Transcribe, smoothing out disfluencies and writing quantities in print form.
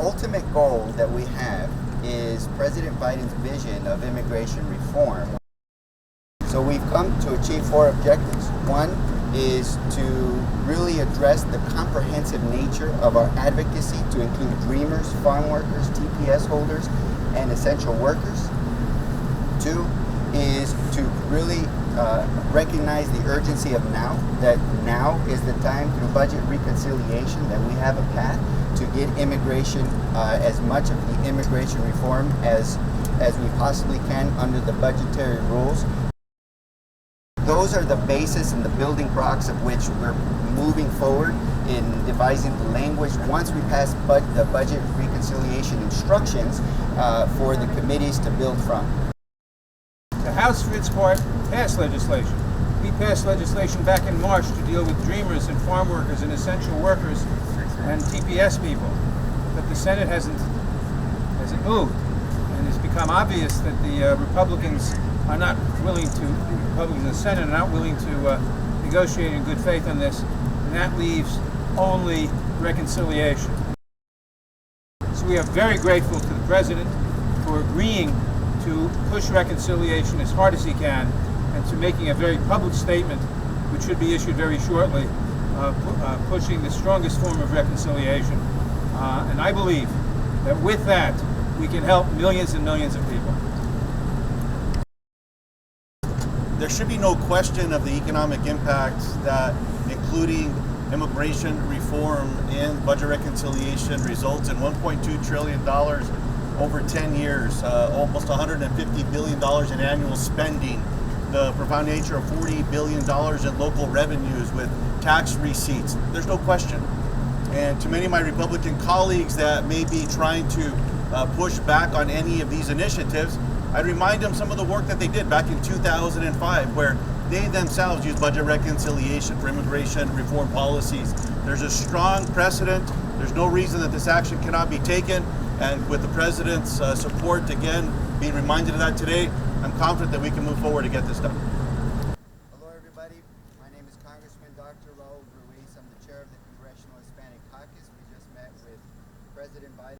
ultimate goal that we have is President Biden's vision of immigration reform. So we've come to achieve 4 objectives. One is to really address the comprehensive nature of our advocacy to include dreamers, farm workers, TPS holders, and essential workers. 2 is to really recognize the urgency of now, that now is the time through budget reconciliation that we have a path to get immigration, as much of the immigration reform as we possibly can under the budgetary rules. Those are the basis and the building blocks of which we're moving forward in devising the language once we pass the budget reconciliation instructions for the committees to build from. The House, for its part, passed legislation. We passed legislation back in March to deal with dreamers and farm workers and essential workers and TPS people. But the Senate hasn't moved. And it's become obvious that the Republicans are not willing to, the Republicans in the Senate are not willing to negotiate in good faith on this, and that leaves only reconciliation. So we are very grateful to the President for agreeing to push reconciliation as hard as he can and to making a very public statement, which should be issued very shortly, pushing the strongest form of reconciliation. And I believe that with that, we can help millions and millions of people. There should be no question of the economic impacts that including immigration reform and budget reconciliation results in $1.2 trillion over 10 years, almost $150 billion in annual spending, the profound nature of $40 billion in local revenues with tax receipts. There's no question. And to many of my Republican colleagues that may be trying to push back on any of these initiatives, I'd remind them some of the work that they did back in 2005, where they themselves used budget reconciliation for immigration reform policies. There's a strong precedent. There's no reason that this action cannot be taken. And with the President's support, again, being reminded of that today, I'm confident that we can move forward to get this done.